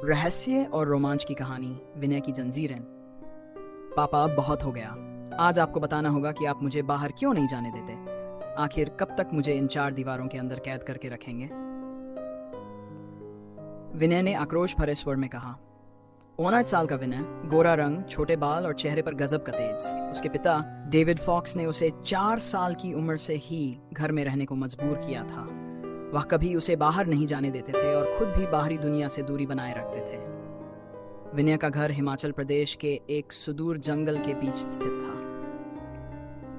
रहस्य और रोमांच की कहानी, विनय की जंजीरें। पापा, अब बहुत हो गया। आज आपको बताना होगा कि आप मुझे बाहर क्यों नहीं जाने देते। आखिर कब तक मुझे इन 4 दीवारों के अंदर कैद करके रखेंगे? विनय ने आक्रोश भरे स्वर में कहा। 59 साल का विनय, गोरा रंग, छोटे बाल और चेहरे पर गजब का तेज। उसके पिता डेविड फॉक्स ने उसे 4 साल की उम्र से ही घर में रहने को मजबूर किया था। वह कभी उसे बाहर नहीं जाने देते थे और खुद भी बाहरी दुनिया से दूरी बनाए रखते थे। विनय का घर हिमाचल प्रदेश के एक सुदूर जंगल के बीच स्थित था।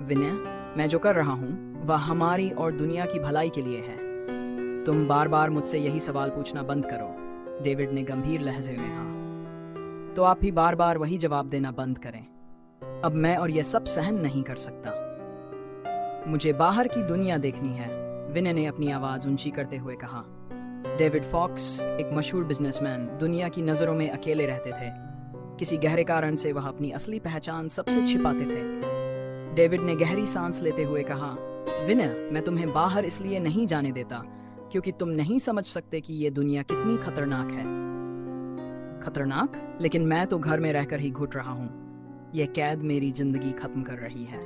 विनय, मैं जो कर रहा हूँ वह हमारी और दुनिया की भलाई के लिए है। तुम बार बार मुझसे यही सवाल पूछना बंद करो, डेविड ने गंभीर लहजे में कहा। तो आप भी बार बार वही जवाब देना बंद करें। अब मैं और यह सब सहन नहीं कर सकता। मुझे बाहर की दुनिया देखनी है, विनय ने अपनी आवाज ऊंची करते हुए कहा। डेविड फॉक्स एक मशहूर बिजनेसमैन, दुनिया की नजरों में अकेले रहते थे। किसी गहरे कारण से वह अपनी असली पहचान सबसे छिपाते थे। डेविड ने गहरी सांस लेते हुए कहा, विनय, मैं तुम्हें बाहर इसलिए नहीं जाने देता क्योंकि तुम नहीं समझ सकते कि यह दुनिया कितनी खतरनाक है। खतरनाक? लेकिन मैं तो घर में रहकर ही घुट रहा हूं। यह कैद मेरी जिंदगी खत्म कर रही है।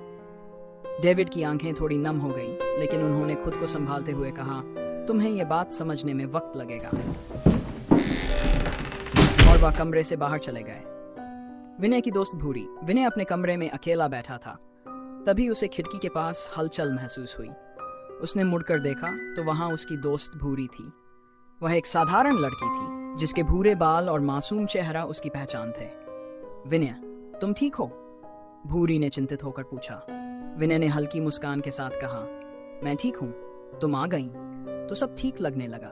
डेविड की आंखें थोड़ी नम हो गईं, लेकिन उन्होंने खुद को संभालते हुए कहा, तुम्हें यह बात समझने में वक्त लगेगा। और वह कमरे से बाहर चले गए। विनय की दोस्त भूरी। विनय अपने कमरे में अकेला बैठा था। तभी उसे खिड़की के पास हलचल महसूस हुई। उसने मुड़कर देखा तो वहां उसकी दोस्त भूरी थी। वह एक साधारण लड़की थी जिसके भूरे बाल और मासूम चेहरा उसकी पहचान थे। विनय, तुम ठीक हो? भूरी ने चिंतित होकर पूछा। विनय ने हल्की मुस्कान के साथ कहा, मैं ठीक हूं। तुम आ गई तो सब ठीक लगने लगा।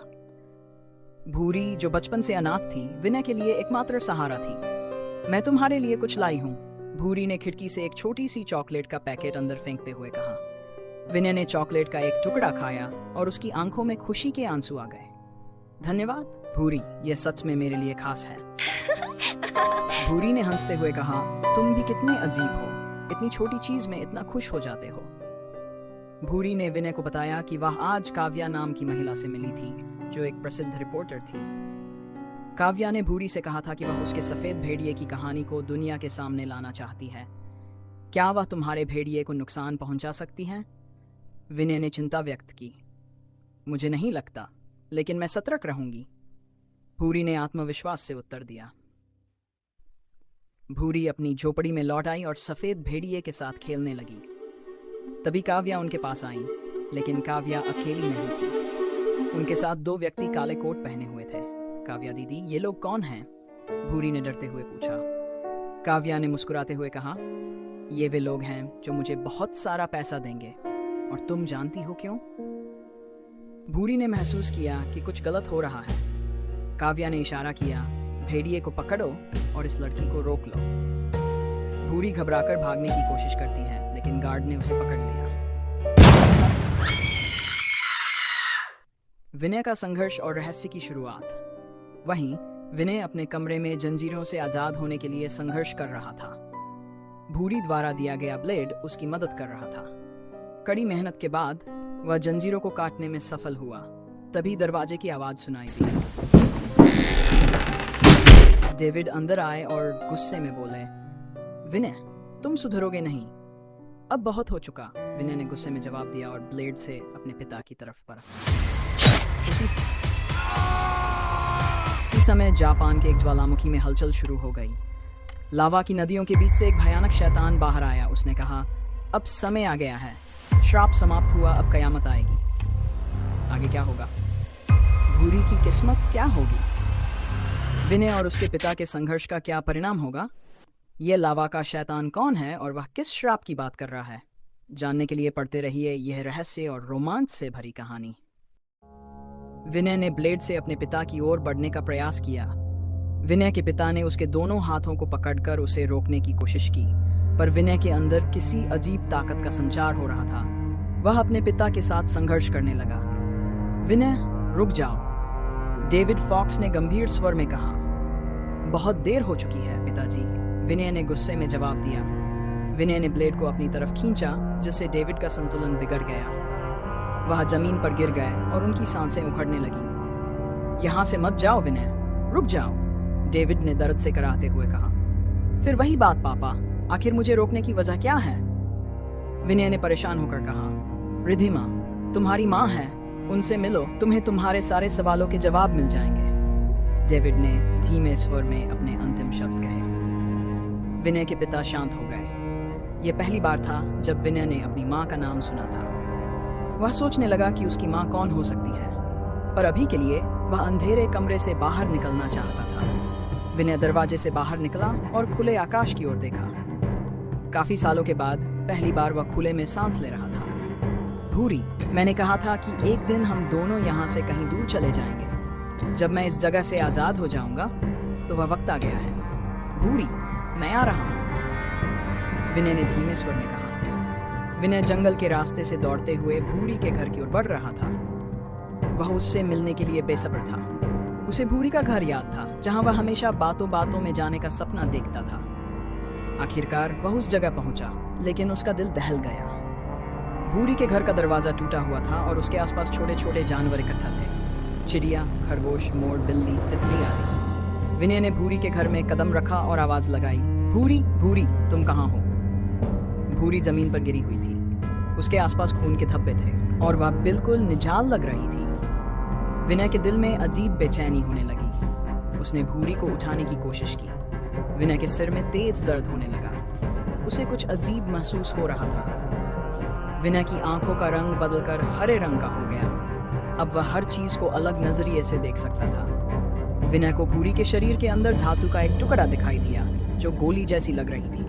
भूरी, जो बचपन से अनाथ थी, विनय के लिए एकमात्र सहारा थी। मैं तुम्हारे लिए कुछ लाई हूं, भूरी ने खिड़की से एक छोटी सी चॉकलेट का पैकेट अंदर फेंकते हुए कहा। विनय ने चॉकलेट का एक टुकड़ा खाया और उसकी आंखों में खुशी के आंसू आ गए। धन्यवाद भूरी, यह सच में मेरे लिए खास है। भूरी ने हंसते हुए कहा, तुम भी कितने अजीब हो, इतनी छोटी चीज में इतना खुश हो जाते हो। भूरी ने विनय को बताया कि वह आज काव्या नाम की महिला से मिली थी, जो एक प्रसिद्ध रिपोर्टर थी। काव्या ने भूरी से कहा था कि वह उसके सफेद भेड़िए की कहानी को दुनिया के सामने लाना चाहती है। क्या वह तुम्हारे भेड़िए को नुकसान पहुंचा सकती है? विनय ने चिंता व्यक्त की। मुझे नहीं लगता, लेकिन मैं सतर्क रहूंगी, भूरी ने आत्मविश्वास से उत्तर दिया। भूरी अपनी झोपड़ी में लौट आई और सफेद भेड़िए के साथ खेलने लगी। तभी काव्या उनके पास आई, लेकिन काव्या अकेली नहीं थी। उनके साथ 2 व्यक्ति काले कोट पहने हुए थे। काव्या दीदी, ये लोग कौन हैं? भूरी ने डरते हुए पूछा। काव्या ने मुस्कुराते हुए कहा, ये वे लोग हैं जो मुझे बहुत सारा पैसा देंगे, और तुम जानती हो क्यों? भूरी ने महसूस किया कि कुछ गलत हो रहा है। काव्या ने इशारा किया, भेड़िए को पकड़ो और इस लड़की को रोक लो। भूरी घबराकर भागने की कोशिश करती है, लेकिन गार्ड ने उसे पकड़ लिया। विनय का संघर्ष और रहस्य की शुरुआत। वहीं विनय अपने कमरे में जंजीरों से आजाद होने के लिए संघर्ष कर रहा था। भूरी द्वारा दिया गया ब्लेड उसकी मदद कर रहा था। कड़ी मेहनत के बाद वह जंजीरों को काटने में सफल हुआ। तभी दरवाजे की आवाज सुनाई दी। डेविड अंदर आए और गुस्से में बोले, विनय, तुम सुधरोगे नहीं, अब बहुत हो चुका। विनय ने गुस्से में जवाब दिया और ब्लेड से अपने पिता की तरफ बढ़ा। उसी समय जापान के एक ज्वालामुखी में हलचल शुरू हो गई। लावा की नदियों के बीच से एक भयानक शैतान बाहर आया। उसने कहा, अब समय आ गया है, श्राप समाप्त हुआ, अब कयामत आएगी। आगे क्या होगा? भूरी की किस्मत क्या होगी? विनय और उसके पिता के संघर्ष का क्या परिणाम होगा? यह लावा का शैतान कौन है और वह किस श्राप की बात कर रहा है? जानने के लिए पढ़ते रहिए यह रहस्य और रोमांच से भरी कहानी। विनय ने ब्लेड से अपने पिता की ओर बढ़ने का प्रयास किया। विनय के पिता ने उसके दोनों हाथों को पकड़कर उसे रोकने की कोशिश की, पर विनय के अंदर किसी अजीब ताकत का संचार हो रहा था। वह अपने पिता के साथ संघर्ष करने लगा। विनय, रुक जाओ, डेविड फॉक्स ने गंभीर स्वर में कहा। बहुत देर हो चुकी है पिताजी, विनय ने गुस्से में जवाब दिया। विनय ने ब्लेड को अपनी तरफ खींचा, जिससे डेविड का संतुलन बिगड़ गया। वह जमीन पर गिर गए और उनकी सांसें उखड़ने लगीं। यहाँ से मत जाओ विनय, रुक जाओ, डेविड ने दर्द से कराहते हुए कहा। फिर वही बात पापा, आखिर मुझे रोकने की वजह क्या है? विनय ने परेशान होकर कहा। रिधिमा, तुम्हारी माँ है, उनसे मिलो, तुम्हें तुम्हारे सारे सवालों के जवाब मिल जाएंगे। डेविड ने धीमे स्वर में अपने अंतिम शब्द कहे। विनय के पिता शांत हो गए। यह पहली बार था जब विनय ने अपनी माँ का नाम सुना था। वह सोचने लगा कि उसकी माँ कौन हो सकती है, पर अभी के लिए वह अंधेरे कमरे से बाहर निकलना चाहता था। विनय दरवाजे से बाहर निकला और खुले आकाश की ओर देखा। काफी सालों के बाद पहली बार वह खुले में सांस ले रहा था। भूरी, मैंने कहा था कि एक दिन हम दोनों यहाँ से कहीं दूर चले जाएंगे। जब मैं इस जगह से आजाद हो जाऊंगा तो वह वक्त आ गया है। भूरी, मैं आ रहा हूं, विनय ने धीमे स्वर में कहा। विनय जंगल के रास्ते से दौड़ते हुए भूरी के घर की ओर बढ़ रहा था। वह उससे मिलने के लिए बेसब्र था। उसे भूरी का घर याद था, जहां वह हमेशा बातों बातों में जाने का सपना देखता था। आखिरकार वह उस जगह पहुंचा, लेकिन उसका दिल दहल गया। भूरी के घर का दरवाजा टूटा हुआ था और उसके आसपास छोटे छोटे जानवर इकट्ठा थे। चिड़िया, खरगोश, मोर, बिल्ली, तितली आदि। विनय ने भूरी के घर में कदम रखा और आवाज लगाई, भूरी, भूरी, तुम कहाँ हो? भूरी जमीन पर गिरी हुई थी। उसके आसपास खून के धब्बे थे और वह बिल्कुल निजाल लग रही थी। विनय के दिल में अजीब बेचैनी होने लगी। उसने भूरी को उठाने की कोशिश की। विनय के सिर में तेज दर्द होने लगा। उसे कुछ अजीब महसूस हो रहा था। विनय की आंखों का रंग बदलकर हरे रंग का हो गया। अब वह हर चीज को अलग नजरिए से देख सकता था। विनय को भूरी के शरीर के अंदर धातु का एक टुकड़ा दिखाई दिया जो गोली जैसी लग रही थी।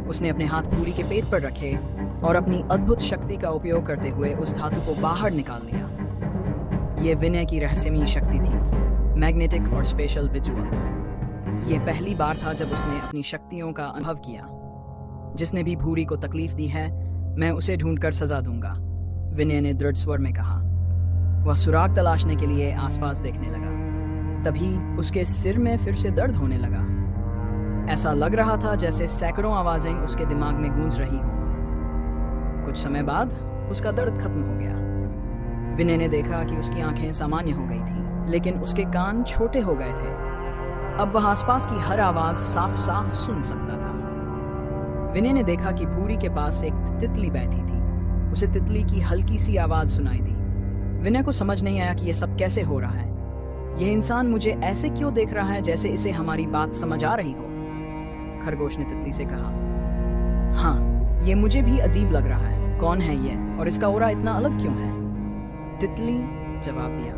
उसने अपने हाथ भूरी के पेट पर रखे और अपनी अद्भुत शक्ति का उपयोग करते हुए उस धातु को बाहर निकाल दिया। यह विनय की रहस्यमयी शक्ति थी, मैग्नेटिक और स्पेशल विजुअल। यह पहली बार था जब उसने अपनी शक्तियों का अनुभव किया। जिसने भी भूरी को तकलीफ दी है, मैं उसे ढूंढकर सजा दूंगा, विनय ने दृढ़ स्वर में कहा। वह सुराग तलाशने के लिए आसपास देखने लगा। तभी उसके सिर में फिर से दर्द होने लगा। ऐसा लग रहा था जैसे सैकड़ों आवाजें उसके दिमाग में गूंज रही हों। कुछ समय बाद उसका दर्द खत्म हो गया। विनय ने देखा कि उसकी आंखें सामान्य हो गई थी, लेकिन उसके कान छोटे हो गए थे। अब वह आसपास की हर आवाज साफ साफ सुन सकता था। विनय ने देखा कि भूरी के पास एक तितली बैठी थी। उसे तितली की हल्की सी आवाज सुनाई दी। विनय को समझ नहीं आया कि यह सब कैसे हो रहा है। यह इंसान मुझे ऐसे क्यों देख रहा है जैसे इसे हमारी बात समझ आ रही हो? खरगोश ने तितली से कहा। हाँ, यह मुझे भी अजीब लग रहा है। कौन है यह और इसका ओरा इतना अलग क्यों है? तितली जवाब दिया।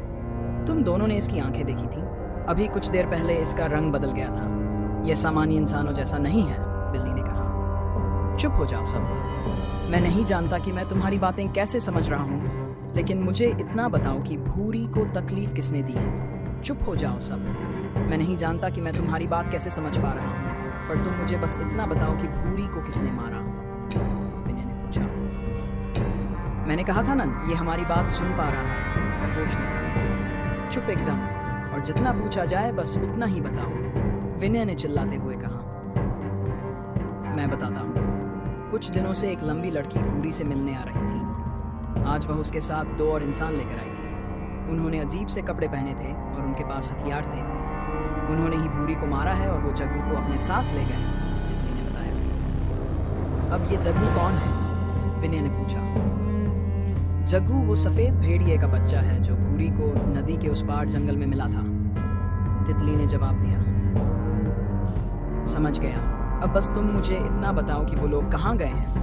तुम दोनों ने इसकी आंखें देखी थी। अभी कुछ देर पहले इसका रंग बदल गया था। यह सामान्य इंसानों जैसा नहीं है, बिल्ली ने कहा। चुप हो जाओ सब। मैं नहीं जानता कि मैं तुम्हारी बातें कैसे समझ रहा हूँ, लेकिन मुझे इतना बताओ कि भूरी को तकलीफ किसने दी है। चुप हो जाओ सब। मैं नहीं जानता कि मैं तुम्हारी बात कैसे समझ पा रहा हूँ, पर तुम मुझे बस इतना बताओ कि भूरी को किसने मारा? विनय ने पूछा। मैंने कहा था ना, ये हमारी बात सुन पा रहा है, खरगोश ने कहा। चुप एकदम, और जितना पूछा जाए बस उतना ही बताओ, विनय ने चिल्लाते हुए कहा। मैं बताता हूँ। कुछ दिनों से एक लंबी लड़की भूरी से मिलने आ रही थी। आज वह उसके साथ 2 और इंसान लेकर आई थी। उन्होंने अजीब से कपड़े पहने थे और उनके पास हथियार थे। उन्होंने ही भूरी को मारा है और वो जग्गू को अपने साथ ले गए, तितली ने बताया। अब ये जग्गू कौन है? विनय ने पूछा। जग्गू वो सफेद भेड़िए का बच्चा है जो भूरी को नदी के उस पार जंगल में मिला था, तितली ने जवाब दिया। समझ गया। अब बस तुम मुझे इतना बताओ कि वो लोग कहाँ गए हैं।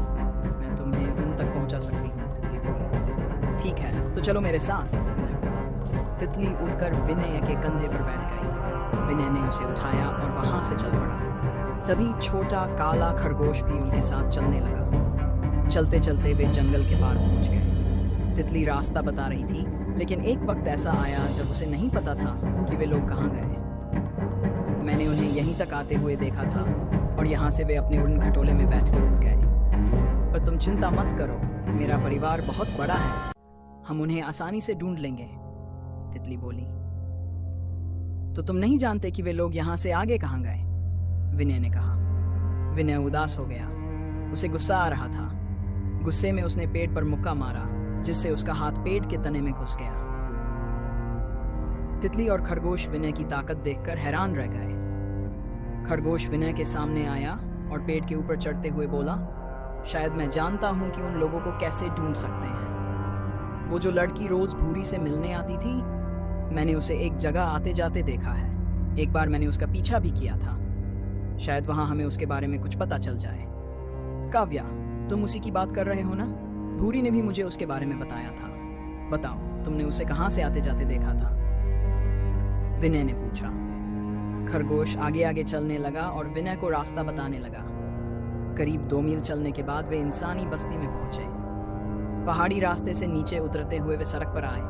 मैं तुम्हें उन तक पहुंचा सकती हूँ, तितली बोली। ठीक है, तो चलो मेरे साथ। तितली उड़कर विनय के कंधे पर बैठ गई। विनय ने उसे उठाया और वहां से चल पड़ा। तभी छोटा काला खरगोश भी उनके साथ चलने लगा। चलते चलते वे जंगल के पार पहुंच गए। तितली रास्ता बता रही थी, लेकिन एक वक्त ऐसा आया जब उसे नहीं पता था कि वे लोग कहाँ गए। मैंने उन्हें यहीं तक आते हुए देखा था और यहाँ से वे अपने उड़न खटोले में बैठकर उड़ गए। पर तुम चिंता मत करो, मेरा परिवार बहुत बड़ा है, हम उन्हें आसानी से ढूंढ लेंगे, तितली बोली। तो तुम नहीं जानते कि वे लोग यहाँ से आगे कहाँ गए? विनय ने कहा। विनय उदास हो गया। उसे गुस्सा आ रहा था। गुस्से में उसने पेट पर मुक्का मारा, जिससे उसका हाथ पेट के तने में घुस गया। तितली और खरगोश विनय की ताकत देखकर हैरान रह गए। खरगोश विनय के सामने आया और पेड़ के ऊपर चढ़ते हुए बोला, शायद मैं जानता हूँ कि उन लोगों को कैसे ढूंढ सकते हैं। वो जो लड़की रोज भूरी से मिलने आती थी, मैंने उसे एक जगह आते जाते देखा है। एक बार मैंने उसका पीछा भी किया था। शायद वहां हमें उसके बारे में कुछ पता चल जाए। काव्या, तुम उसी की बात कर रहे हो ना? भूरी ने भी मुझे उसके बारे में बताया था। बताओ, तुमने उसे कहाँ से आते जाते देखा था? विनय ने पूछा। खरगोश आगे आगे चलने लगा और विनय को रास्ता बताने लगा। करीब 2 मील चलने के बाद वे इंसानी बस्ती में पहुंचे। पहाड़ी रास्ते से नीचे उतरते हुए वे सड़क पर आए।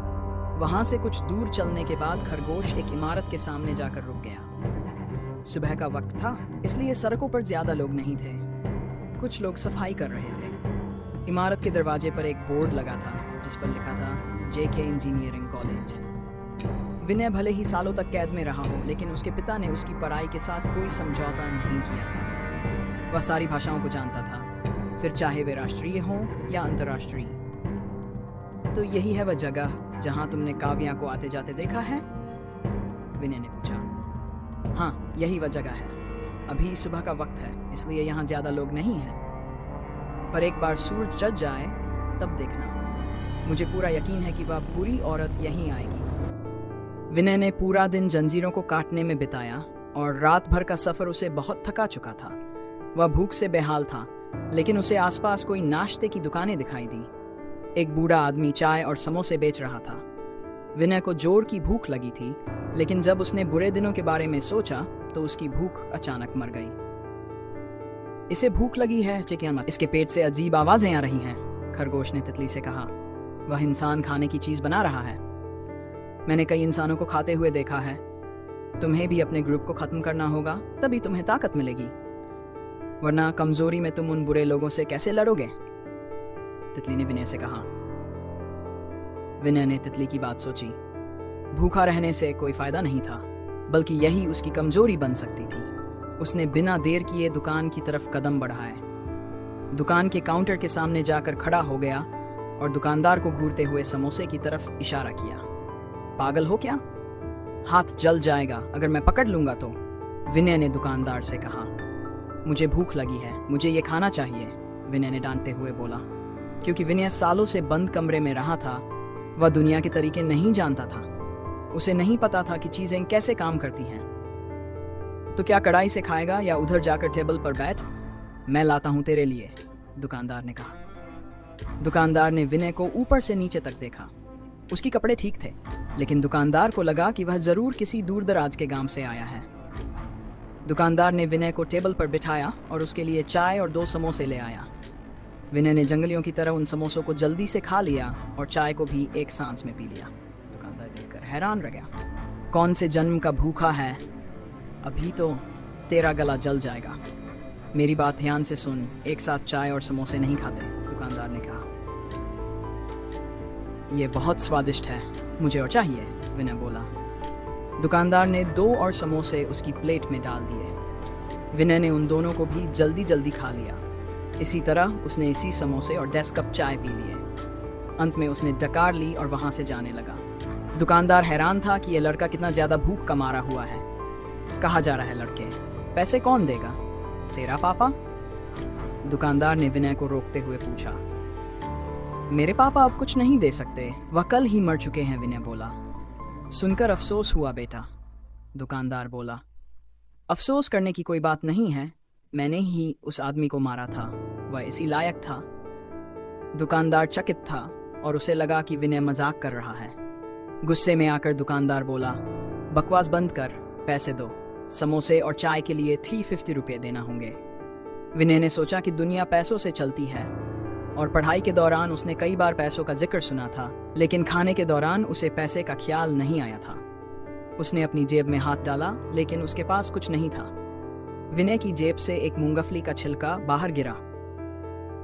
वहां से कुछ दूर चलने के बाद खरगोश एक इमारत के सामने जाकर रुक गया। सुबह का वक्त था, इसलिए सड़कों पर ज्यादा लोग नहीं थे। कुछ लोग सफाई कर रहे थे। इमारत के दरवाजे पर एक बोर्ड लगा था जिस पर लिखा था जेके इंजीनियरिंग कॉलेज। विनय भले ही सालों तक कैद में रहा हो, लेकिन उसके पिता ने उसकी पढ़ाई के साथ कोई समझौता नहीं किया था। वह सारी भाषाओं को जानता था, फिर चाहे वे राष्ट्रीय हों या अंतर्राष्ट्रीय। तो यही है वह जगह जहां तुमने काव्या को आते जाते देखा है? विनय ने पूछा। हाँ, यही वह जगह है। अभी सुबह का वक्त है, इसलिए यहाँ ज्यादा लोग नहीं हैं। पर एक बार सूरज चढ़ जाए तब देखना। मुझे पूरा यकीन है कि वह बुरी औरत यहीं आएगी। विनय ने पूरा दिन जंजीरों को काटने में बिताया और रात भर का सफर उसे बहुत थका चुका था। वह भूख से बेहाल था, लेकिन उसे आसपास कोई नाश्ते की दुकानें दिखाई दी। एक बूढ़ा आदमी चाय और समोसे बेच रहा था। विनय को जोर की भूख लगी थी, लेकिन जब उसने बुरे दिनों के बारे में सोचा तो उसकी भूख अचानक मर गई। इसे भूख लगी है, चिकिया मत। इसके पेट से अजीब आवाजें आ रही हैं, खरगोश ने तितली से कहा। वह इंसान खाने की चीज बना रहा है। मैंने कई इंसानों को खाते हुए देखा है। तुम्हें भी अपने ग्रुप को खत्म करना होगा, तभी तुम्हें ताकत मिलेगी, वरना कमजोरी में तुम उन बुरे लोगों से कैसे लड़ोगे? तितली ने विनय से कहा। विनय ने तितली की बात सोची। भूखा रहने से कोई फायदा नहीं था, बल्कि यही उसकी कमजोरी बन सकती थी। उसने बिना देर किए दुकान की तरफ कदम बढ़ाए। दुकान के काउंटर के सामने जाकर खड़ा हो गया और दुकानदार को घूरते हुए समोसे की तरफ इशारा किया। पागल हो क्या? हाथ जल जाएगा अगर मैं पकड़ लूंगा तो, विनय ने दुकानदार से कहा। मुझे भूख लगी है, मुझे ये खाना चाहिए, विनय ने डांटते हुए बोला। क्योंकि विनय सालों से बंद कमरे में रहा था, वह दुनिया के तरीके नहीं जानता था। उसे नहीं पता था कि चीजें कैसे काम करती हैं। तो क्या कढ़ाई से खाएगा या उधर जाकर टेबल पर बैठ? मैं लाता हूं तेरे लिए, दुकानदार ने कहा। दुकानदार ने विनय को ऊपर से नीचे तक देखा। उसके कपड़े ठीक थे, लेकिन दुकानदार को लगा कि वह जरूर किसी दूर दराज के गांव से आया है। दुकानदार ने विनय को टेबल पर बिठाया और उसके लिए चाय और 2 समोसे ले आया। विनय ने जंगलियों की तरह उन समोसों को जल्दी से खा लिया और चाय को भी एक सांस में पी लिया। दुकानदार देखकर हैरान रह गया। कौन से जन्म का भूखा है, अभी तो तेरा गला जल जाएगा। मेरी बात ध्यान से सुन, एक साथ चाय और समोसे नहीं खाते, दुकानदार ने कहा। यह बहुत स्वादिष्ट है, मुझे और चाहिए, विनय बोला। दुकानदार ने 2 और समोसे उसकी प्लेट में डाल दिए। विनय ने उन दोनों को भी जल्दी जल्दी खा लिया। इसी तरह उसने इसी समोसे और 10 कप चाय पी लिए। अंत में उसने डकार ली और वहां से जाने लगा। दुकानदार हैरान था कि यह लड़का कितना ज्यादा भूख का मारा हुआ है। कहा जा रहा है लड़के, पैसे कौन देगा? तेरा पापा? दुकानदार ने विनय को रोकते हुए पूछा। मेरे पापा अब कुछ नहीं दे सकते, वह कल ही मर चुके हैं, विनय बोला। सुनकर अफसोस हुआ बेटा, दुकानदार बोला। अफसोस करने की कोई बात नहीं है, मैंने ही उस आदमी को मारा था, वह इसी लायक था। दुकानदार चकित था और उसे लगा कि विनय मजाक कर रहा है। गुस्से में आकर दुकानदार बोला, बकवास बंद कर, पैसे दो। समोसे और चाय के लिए 350 रुपये देना होंगे। विनय ने सोचा कि दुनिया पैसों से चलती है और पढ़ाई के दौरान उसने कई बार पैसों का जिक्र सुना था, लेकिन खाने के दौरान उसे पैसे का ख्याल नहीं आया था। उसने अपनी जेब में हाथ डाला, लेकिन उसके पास कुछ नहीं था। विनय की जेब से एक मूंगफली का छिलका बाहर गिरा।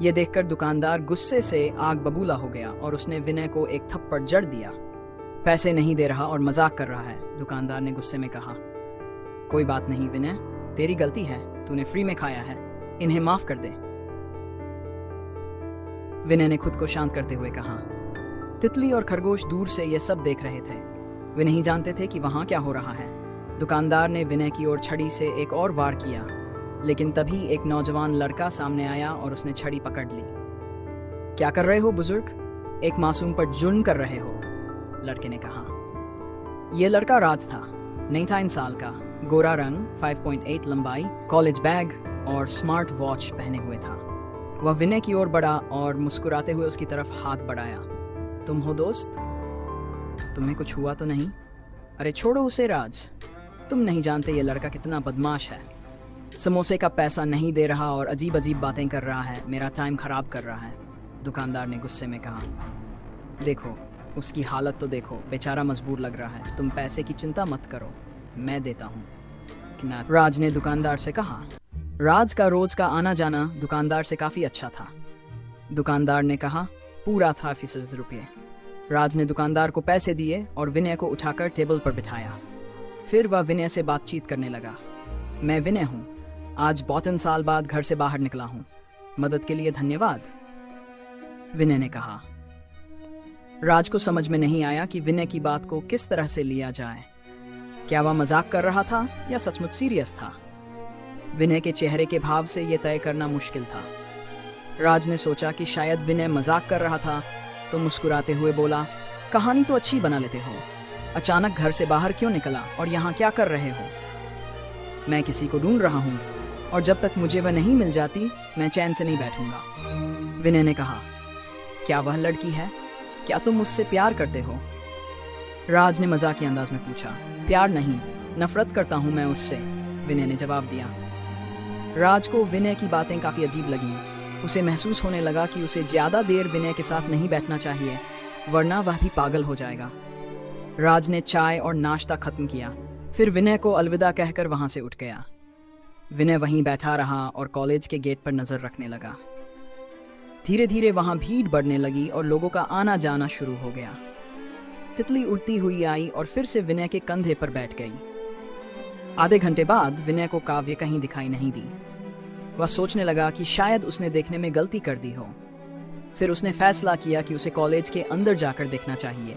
यह देखकर दुकानदार गुस्से से आग बबूला हो गया और उसने विनय को एक थप्पड़ जड़ दिया। पैसे नहीं दे रहा और मजाक कर रहा है, दुकानदार ने गुस्से में कहा। कोई बात नहीं विनय, तेरी गलती है, तूने फ्री में खाया है, इन्हें माफ कर दे, विनय ने खुद को शांत करते हुए कहा। तितली और खरगोश दूर से यह सब देख रहे थे। वे नहीं जानते थे कि वहां क्या हो रहा है। दुकानदार ने विनय की ओर छड़ी से एक और वार किया, लेकिन तभी एक नौजवान लड़का सामने आया और उसने छड़ी पकड़ ली। क्या कर रहे हो बुजुर्ग? एक मासूम पर जुल्म कर रहे हो, लड़के ने कहा। यह लड़का राज था, 19 साल का, गोरा रंग, 5.8 लंबाई, कॉलेज बैग और स्मार्ट वॉच पहने हुए था। वह विनय की ओर बढ़ा और मुस्कुराते हुए उसकी तरफ हाथ बढ़ाया। तुम हो दोस्त? तुम्हें कुछ हुआ तो नहीं? अरे छोड़ो उसे राज, तुम नहीं जानते ये लड़का कितना बदमाश है। समोसे का पैसा नहीं दे रहा और अजीब अजीब बातें कर रहा है, मेरा टाइम खराब कर रहा है, दुकानदार ने गुस्से में कहा। देखो उसकी हालत तो देखो, बेचारा मजबूर लग रहा है। तुम पैसे की चिंता मत करो, मैं देता हूँ, राज ने दुकानदार से कहा। राज का रोज का आना जाना दुकानदार से काफी अच्छा था। दुकानदार ने कहा पूरा था ₹50। राज ने दुकानदार को पैसे दिए और विनय को उठाकर टेबल पर बिठाया। फिर वह विनय से बातचीत करने लगा। मैं विनय हूँ, आज 52 साल बाद घर से बाहर निकला हूँ, मदद के लिए धन्यवाद, विनय ने कहा। राज को समझ में नहीं आया कि विनय की बात को किस तरह से लिया जाए। क्या वह मजाक कर रहा था या सचमुच सीरियस था? विनय के चेहरे के भाव से यह तय करना मुश्किल था। राज ने सोचा कि शायद विनय मजाक कर रहा था, तो मुस्कुराते हुए बोला, कहानी तो अच्छी बना लेते हो, अचानक घर से बाहर क्यों निकला और यहाँ क्या कर रहे हो? मैं किसी को ढूंढ रहा हूँ और जब तक मुझे वह नहीं मिल जाती मैं चैन से नहीं बैठूंगा, विनय ने कहा। क्या वह लड़की है? क्या तुम उससे प्यार करते हो? राज ने मजाकिया अंदाज में पूछा। प्यार नहीं, नफरत करता हूं मैं उससे, विनय ने जवाब दिया। राज को विनय की बातें काफी अजीब लगी। उसे महसूस होने लगा कि उसे ज्यादा देर विनय के साथ नहीं बैठना चाहिए, वरना वह भी पागल हो जाएगा। राज ने चाय और नाश्ता खत्म किया, फिर विनय को अलविदा कहकर वहां से उठ गया। विनय वहीं बैठा रहा और कॉलेज के गेट पर नजर रखने लगा। धीरे धीरे वहां भीड़ बढ़ने लगी और लोगों का आना जाना शुरू हो गया। तितली उड़ती हुई आई और फिर से विनय के कंधे पर बैठ गई। आधे घंटे बाद विनय को काव्य कहीं दिखाई नहीं दी। वह सोचने लगा कि शायद उसने देखने में गलती कर दी हो। फिर उसने फैसला किया कि उसे कॉलेज के अंदर जाकर देखना चाहिए।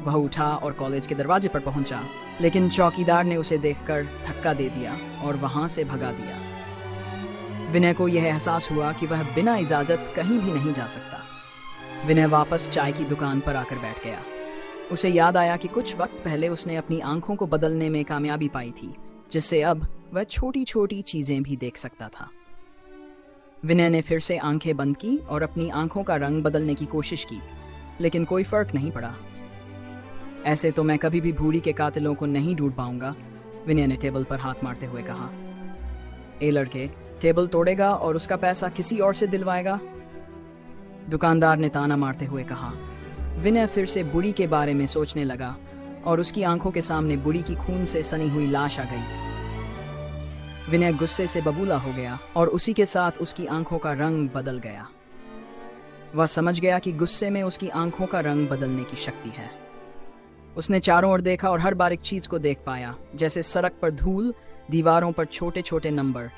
वह उठा और कॉलेज के दरवाजे पर पहुंचा, लेकिन चौकीदार ने उसे देखकर धक्का दे दिया और वहां से भगा दिया। विनय को यह एहसास हुआ कि वह बिना इजाजत कहीं भी नहीं जा सकता। विनय वापस चाय की दुकान पर आकर बैठ गया। उसे याद आया कि कुछ वक्त पहले उसने अपनी आंखों को बदलने में कामयाबी पाई थी, जिससे अब वह छोटी छोटी चीजें भी देख सकता था। विनय ने फिर से आंखें बंद की और अपनी आंखों का रंग बदलने की कोशिश की, लेकिन कोई फर्क नहीं पड़ा। ऐसे तो मैं कभी भी भूरी के कातिलों को नहीं ढूंढ पाऊंगा, विनय ने टेबल पर हाथ मारते हुए कहा। ए लड़के, टेबल तोड़ेगा और उसका पैसा किसी और से दिलवाएगा, दुकानदार ने ताना मारते हुए कहा। विनय फिर से बुढ़ी के बारे में सोचने लगा और उसकी आंखों के सामने बुढ़ी की खून से सनी हुई लाश आ गई। विनय गुस्से से बबूला हो गया और उसी के साथ उसकी आंखों का रंग बदल गया। वह समझ गया कि गुस्से में उसकी आंखों का रंग बदलने की शक्ति है। उसने चारों ओर देखा और हर बार एक चीज को देख पाया, जैसे सड़क पर धूल, दीवारों पर छोटे छोटे नंबर।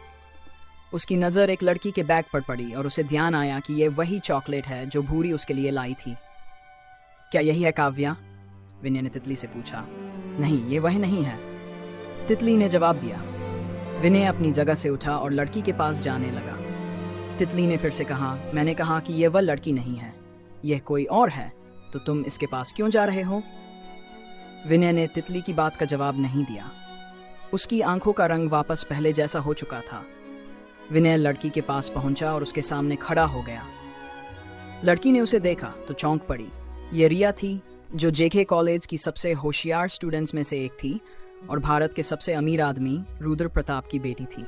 उसकी नजर एक लड़की के बैग पर पड़ी और उसे ध्यान आया कि यह वही चॉकलेट है जो भूरी उसके लिए लाई थी। क्या यही है काव्या? विनय ने तितली से पूछा। नहीं, ये वह नहीं है, तितली ने जवाब दिया। विनय अपनी जगह से उठा और लड़की के पास जाने लगा। तितली ने फिर से कहा, मैंने कहा कि यह वह लड़की नहीं है, यह कोई और है, तो तुम इसके पास क्यों जा रहे हो? विनय ने तितली की बात का जवाब नहीं दिया। उसकी आंखों का रंग वापस पहले जैसा हो चुका था। विनय लड़की के पास पहुंचा और उसके सामने खड़ा हो गया। लड़की ने उसे देखा तो चौंक पड़ी। ये रिया थी, जो जेके कॉलेज की सबसे होशियार स्टूडेंट्स में से एक थी और भारत के सबसे अमीर आदमी रुद्र प्रताप की बेटी थी।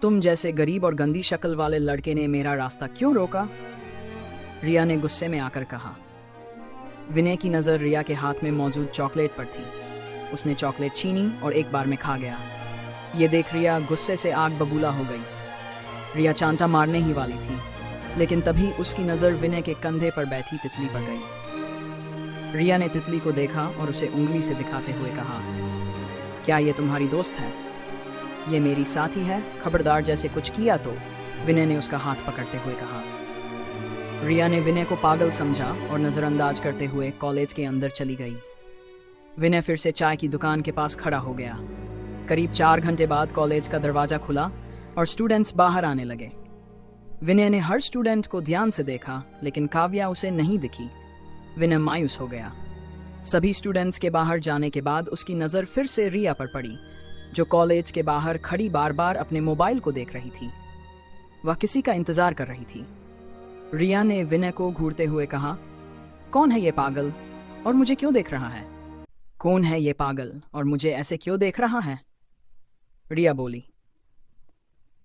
तुम जैसे गरीब और गंदी शक्ल वाले लड़के ने मेरा रास्ता क्यों रोका? रिया ने गुस्से में आकर कहा। विनय की नजर रिया के हाथ में मौजूद चॉकलेट पर थी। उसने चॉकलेट छीनी और एक बार में खा गया। ये देख रिया गुस्से से आग बबूला हो गई। रिया चांटा मारने ही वाली थी, लेकिन तभी उसकी नजर विनय के कंधे पर बैठी तितली पर गई। रिया ने तितली को देखा और उसे उंगली से दिखाते हुए कहा, क्या ये तुम्हारी दोस्त है? ये मेरी साथी है, खबरदार जैसे कुछ किया तो, विनय ने उसका हाथ पकड़ते हुए कहा। रिया ने विनय को पागल समझा और नजरअंदाज करते हुए कॉलेज के अंदर चली गई। विनय फिर से चाय की दुकान के पास खड़ा हो गया। करीब 4 घंटे बाद कॉलेज का दरवाजा खुला और स्टूडेंट्स बाहर आने लगे। विनय ने हर स्टूडेंट को ध्यान से देखा, लेकिन काव्या उसे नहीं दिखी। विनय मायूस हो गया। सभी स्टूडेंट्स के बाहर जाने के बाद उसकी नज़र फिर से रिया पर पड़ी, जो कॉलेज के बाहर खड़ी बार बार अपने मोबाइल को देख रही थी। वह किसी का इंतजार कर रही थी। रिया ने विनय को घूरते हुए कहा, कौन है ये पागल और मुझे क्यों देख रहा है? कौन है ये पागल और मुझे ऐसे क्यों देख रहा है? रिया बोली।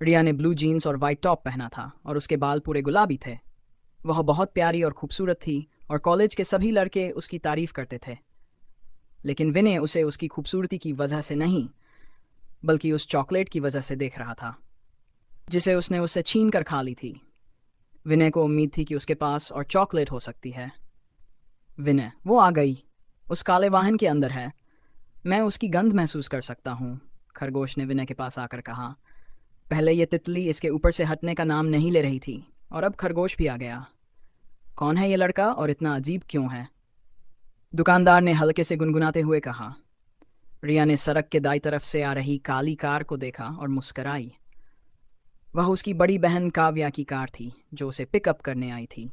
रिया ने ब्लू जीन्स और वाइट टॉप पहना था और उसके बाल पूरे गुलाबी थे। वह बहुत प्यारी और खूबसूरत थी और कॉलेज के सभी लड़के उसकी तारीफ करते थे। लेकिन विनय उसे उसकी खूबसूरती की वजह से नहीं, बल्कि उस चॉकलेट की वजह से देख रहा था, जिसे उसने उससे छीन कर खा ली थी। विनय को उम्मीद थी कि उसके पास और चॉकलेट हो सकती है। विनय, वो आ गई। उस काले वाहन के अंदर है। मैं उसकी गंध महसूस कर सकता हूँ, खरगोश ने विनय के पास आकर कहा। पहले ये तितली इसके ऊपर से हटने का नाम नहीं ले रही थी और अब खरगोश भी आ गया। कौन है ये लड़का और इतना अजीब क्यों है? दुकानदार ने हल्के से गुनगुनाते हुए कहा। रिया ने सड़क के दाईं तरफ से आ रही काली कार को देखा और मुस्कराई। वह उसकी बड़ी बहन काव्या की कार थी, जो उसे पिकअप करने आई थी।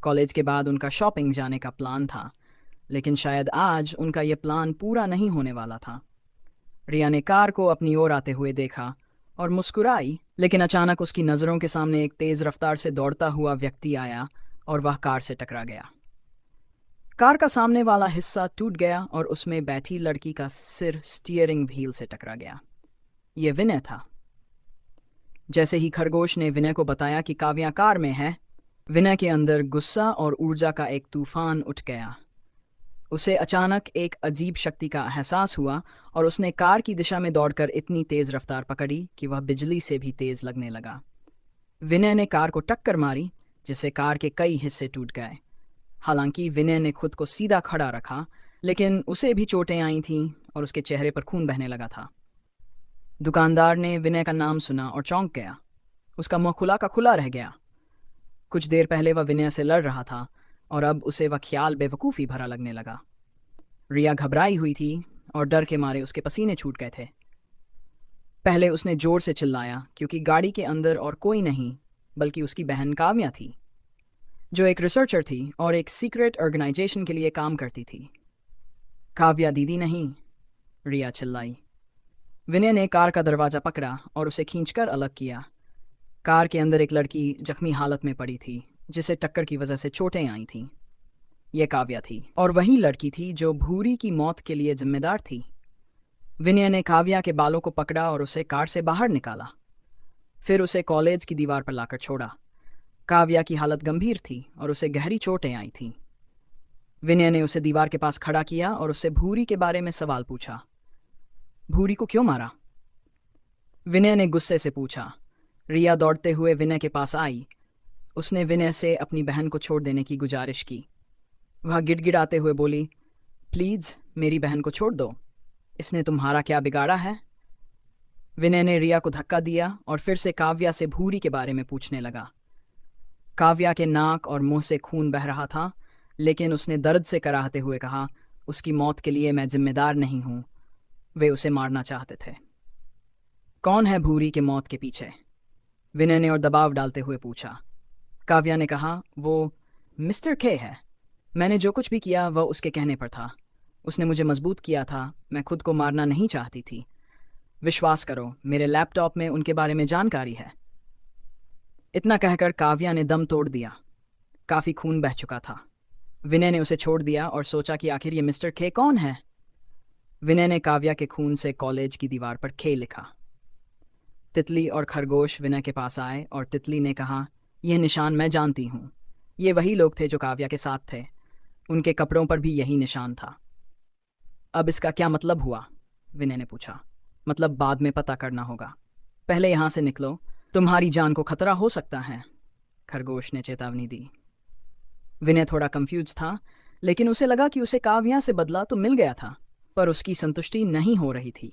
कॉलेज के बाद उनका शॉपिंग जाने का प्लान था, लेकिन शायद आज उनका यह प्लान पूरा नहीं होने वाला था। रिया ने कार को अपनी ओर आते हुए देखा और मुस्कुराई, लेकिन अचानक उसकी नज़रों के सामने एक तेज रफ्तार से दौड़ता हुआ व्यक्ति आया और वह कार से टकरा गया। कार का सामने वाला हिस्सा टूट गया और उसमें बैठी लड़की का सिर स्टीयरिंग व्हील से टकरा गया। यह विनय था। जैसे ही खरगोश ने विनय को बताया कि काव्या कार में है, विनय के अंदर गुस्सा और ऊर्जा का एक तूफान उठ गया। उसे अचानक एक अजीब शक्ति का एहसास हुआ और उसने कार की दिशा में दौड़कर इतनी तेज रफ्तार पकड़ी कि वह बिजली से भी तेज लगने लगा। विनय ने कार को टक्कर मारी, जिससे कार के कई हिस्से टूट गए। हालांकि विनय ने खुद को सीधा खड़ा रखा, लेकिन उसे भी चोटें आई थीं और उसके चेहरे पर खून बहने लगा था। दुकानदार ने विनय का नाम सुना और चौंक गया। उसका मुंह खुला का खुला रह गया। कुछ देर पहले वह विनय से लड़ रहा था और अब उसे वह ख्याल बेवकूफ़ी भरा लगने लगा। रिया घबराई हुई थी और डर के मारे उसके पसीने छूट गए थे। पहले उसने जोर से चिल्लाया, क्योंकि गाड़ी के अंदर और कोई नहीं बल्कि उसकी बहन काव्या थी, जो एक रिसर्चर थी और एक सीक्रेट ऑर्गेनाइजेशन के लिए काम करती थी। काव्या दीदी नहीं, रिया चिल्लाई। विनय ने कार का दरवाज़ा पकड़ा और उसे खींचकर अलग किया। कार के अंदर एक लड़की जख्मी हालत में पड़ी थी, जिसे टक्कर की वजह से चोटें आई थीं। यह काव्या थी और वही लड़की थी जो भूरी की मौत के लिए जिम्मेदार थी। विनय ने काव्या के बालों को पकड़ा और उसे कार से बाहर निकाला, फिर उसे कॉलेज की दीवार पर लाकर छोड़ा। काव्या की हालत गंभीर थी और उसे गहरी चोटें आई थीं। विनय ने उसे दीवार के पास खड़ा किया और उससे भूरी के बारे में सवाल पूछा। भूरी को क्यों मारा? विनय ने गुस्से से पूछा। रिया दौड़ते हुए विनय के पास आई। उसने विनय से अपनी बहन को छोड़ देने की गुजारिश की। वह गिड़गिड़ाते हुए बोली, प्लीज़ मेरी बहन को छोड़ दो, इसने तुम्हारा क्या बिगाड़ा है? विनय ने रिया को धक्का दिया और फिर से काव्या से भूरी के बारे में पूछने लगा। काव्या के नाक और मुंह से खून बह रहा था, लेकिन उसने दर्द से कराहते हुए कहा, उसकी मौत के लिए मैं जिम्मेदार नहीं हूँ, वे उसे मारना चाहते थे। कौन है भूरी के मौत के पीछे? विनय ने और दबाव डालते हुए पूछा। काव्या ने कहा, वो मिस्टर के है। मैंने जो कुछ भी किया वह उसके कहने पर था। उसने मुझे मजबूत किया था। मैं खुद को मारना नहीं चाहती थी। विश्वास करो, मेरे लैपटॉप में उनके बारे में जानकारी है। इतना कहकर काव्या ने दम तोड़ दिया। काफ़ी खून बह चुका था। विनय ने उसे छोड़ दिया और सोचा कि आखिर ये मिस्टर के कौन है। विनय ने काव्या के खून से कॉलेज की दीवार पर के लिखा। तितली और खरगोश विनय के पास आए और तितली ने कहा, यह निशान मैं जानती हूँ। ये वही लोग थे जो काव्या के साथ थे। उनके कपड़ों पर भी यही निशान था। अब इसका क्या मतलब हुआ? विनय ने पूछा। मतलब बाद में पता करना होगा। पहले यहाँ से निकलो, तुम्हारी जान को खतरा हो सकता है, खरगोश ने चेतावनी दी। विनय थोड़ा कंफ्यूज था, लेकिन उसे लगा कि उसे काव्या से बदला तो मिल गया था, पर उसकी संतुष्टि नहीं हो रही थी।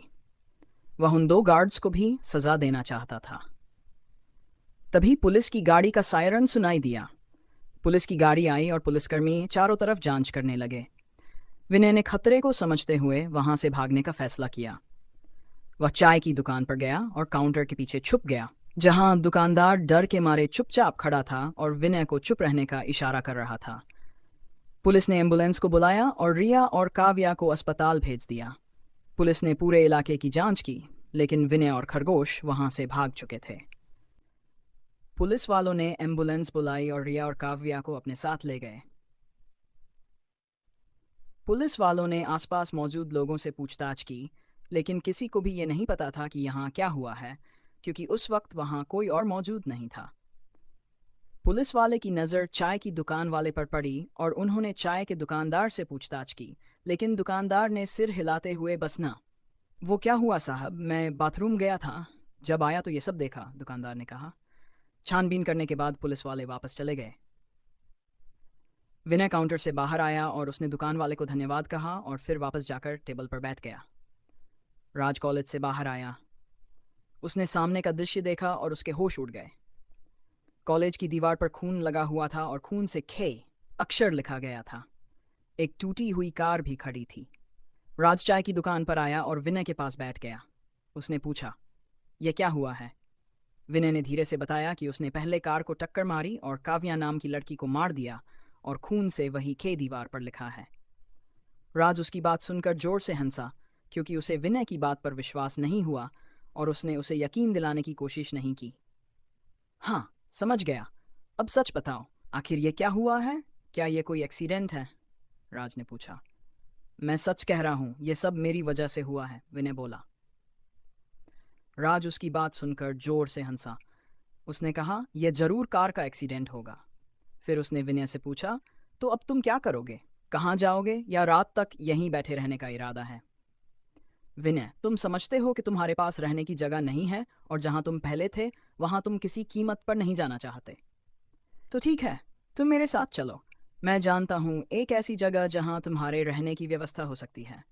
वह उन 2 गार्ड्स को भी सजा देना चाहता था। तभी पुलिस की गाड़ी का सायरन सुनाई दिया। पुलिस की गाड़ी आई और पुलिसकर्मी चारों तरफ जांच करने लगे। विनय ने खतरे को समझते हुए वहां से भागने का फैसला किया। वह चाय की दुकान पर गया और काउंटर के पीछे छुप गया, जहां दुकानदार डर के मारे चुपचाप खड़ा था और विनय को चुप रहने का इशारा कर रहा था। पुलिस ने एम्बुलेंस को बुलाया और रिया और काव्या को अस्पताल भेज दिया। पुलिस ने पूरे इलाके की जांच की, लेकिन विनय और खरगोश वहां से भाग चुके थे। पुलिस वालों ने एम्बुलेंस बुलाई और रिया और काव्या को अपने साथ ले गए। पुलिस वालों ने आसपास मौजूद लोगों से पूछताछ की, लेकिन किसी को भी ये नहीं पता था कि यहाँ क्या हुआ है, क्योंकि उस वक्त वहाँ कोई और मौजूद नहीं था। पुलिस वाले की नज़र चाय की दुकान वाले पर पड़ी और उन्होंने चाय के दुकानदार से पूछताछ की, लेकिन दुकानदार ने सिर हिलाते हुए बस ना। वो क्या हुआ साहब, मैं बाथरूम गया था, जब आया तो ये सब देखा, दुकानदार ने कहा। छानबीन करने के बाद पुलिस वाले वापस चले गए। विनय काउंटर से बाहर आया और उसने दुकान वाले को धन्यवाद कहा और फिर वापस जाकर टेबल पर बैठ गया। राज कॉलेज से बाहर आया। उसने सामने का दृश्य देखा और उसके होश उड़ गए। कॉलेज की दीवार पर खून लगा हुआ था और खून से खे अक्षर लिखा गया था। एक टूटी हुई कार भी खड़ी थी। राज चाय की दुकान पर आया और विनय के पास बैठ गया। उसने पूछा, यह क्या हुआ है? विनय ने धीरे से बताया कि उसने पहले कार को टक्कर मारी और काव्या नाम की लड़की को मार दिया, और खून से वही खे दीवार पर लिखा है। राज उसकी बात सुनकर जोर से हंसा, क्योंकि उसे विनय की बात पर विश्वास नहीं हुआ और उसने उसे यकीन दिलाने की कोशिश नहीं की। हाँ, समझ गया। अब सच बताओ, आखिर ये क्या हुआ है? क्या ये कोई एक्सीडेंट है? राज ने पूछा। मैं सच कह रहा हूं, ये सब मेरी वजह से हुआ है, विनय बोला। राज उसकी बात सुनकर जोर से हंसा। उसने कहा, यह जरूर कार का एक्सीडेंट होगा। फिर उसने विनय से पूछा, तो अब तुम क्या करोगे? कहाँ जाओगे, या रात तक यहीं बैठे रहने का इरादा है? विनय, तुम समझते हो कि तुम्हारे पास रहने की जगह नहीं है, और जहां तुम पहले थे वहां तुम किसी कीमत पर नहीं जाना चाहते। तो ठीक है, तुम मेरे साथ चलो। मैं जानता हूं एक ऐसी जगह जहां तुम्हारे रहने की व्यवस्था हो सकती है।